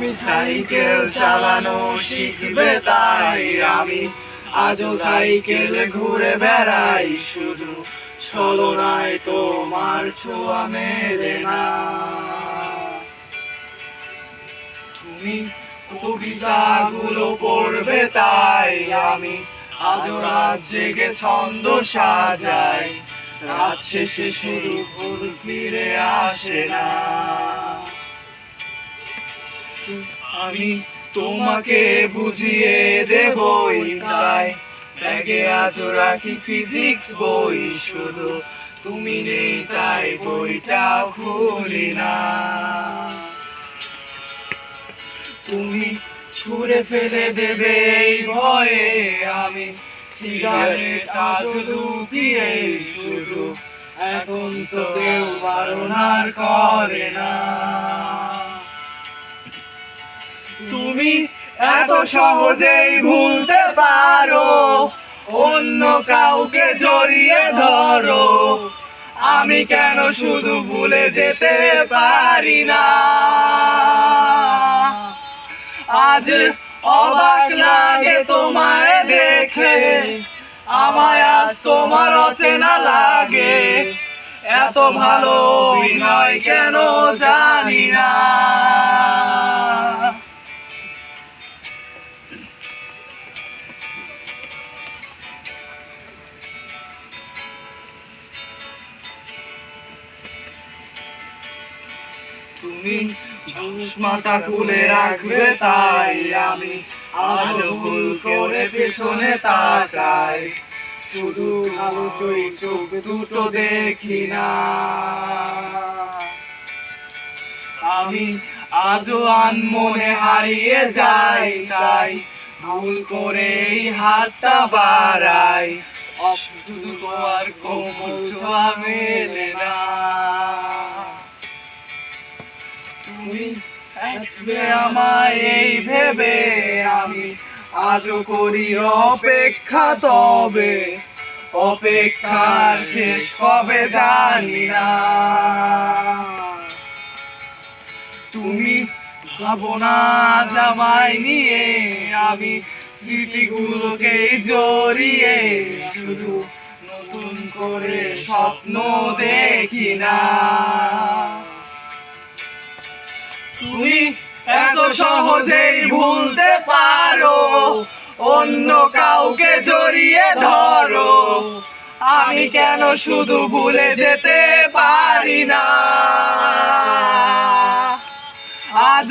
তুমি সাইকেল চালানো শিখবে তাই আমি আজও সাইকেল ঘুরে বেড়াই, শুধু ছলনায় তোমার ছোঁয়া মেলে না। তুমি কবিতাগুলো পড়বে তাই আমি আজও রাত জেগে ছন্দ সাজাই, রাত শেষে শুধু ভোর ফিরে আসে না। আমি তোমাকে বুঝিয়ে দেবই তাই ব্যাগে আজও রাখি ফিজিক্স বই, শুধু তুমি নেই তাই বইটা খুলি না। তুমি ছুঁড়ে ফেলে দেবে এই ভয়ে আমি সিগারেট আজও লুকিয়ে, শুধু এখন তো কেউ বারণ আর করে না। তুমি এত সহজেই ভুলতে পারো, অন্য কাউকে জড়িয়ে ধরো, আমি কেন শুধু ভুলে যেতে পারি না। আজ অবাক লাগে তোমায় দেখে, আমায় আজ তোমার অচেনা লাগে, এত ভালো অভিনয় কেন জানি না। তুমি চশমাটা খুলে রাখবে তাই আমি আজও ভুল করে পেছনে তাকাই, শুধু কালো চোখ দুটো দেখি না। আমি আজও আনমনে হারিয়ে যাই তাই ভুল করে এই হাতটা বাড়াই, শুধু তোমার কোমল ছোঁয়া মেলে না। তুমি থাকবে আমায় এই ভেবে আমি আজও করি অপেক্ষা, তবে অপেক্ষার শেষ কবে জানি না। তুমি ভাবো না আমায় নিয়ে, আমি স্মৃতিগুলোকে জড়িয়ে শুধু নতুন করে স্বপ্ন দেখি না। তুমি এত সহজেই ভুলতে পারো, অন্য কাউকে জড়িয়ে ধরো, আমি কেন শুধু ভুলে যেতে পারি না। আজ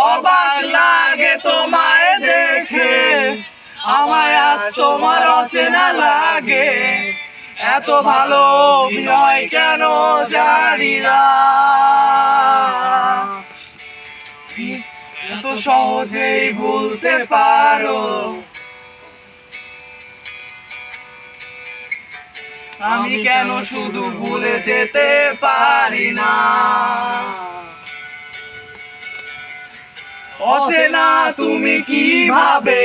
অবাক লাগে তোমায় দেখে, আমায় আজ তোমার অচেনা লাগে, এত ভালো অভিনয় কেন জানি না। এত সহজেই ভুলতে পারো, আমি কেন শুধু ভুলে যেতে পারি না। অচেনা তুমি কিভাবে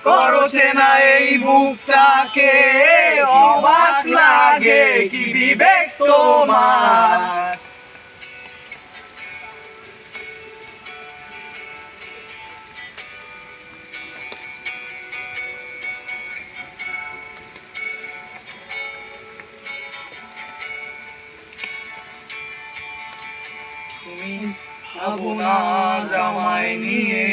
করো চেনা এই বুকটাকে, অবাক লাগে কি বিবেক তোমার। তুমি ভাবো না আমায় নিয়ে,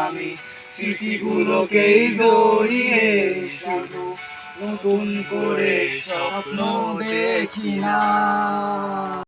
আমি স্মৃতিগুলোকেই জড়িয়ে শুধু নতুন করে স্বপ্ন দেখি না।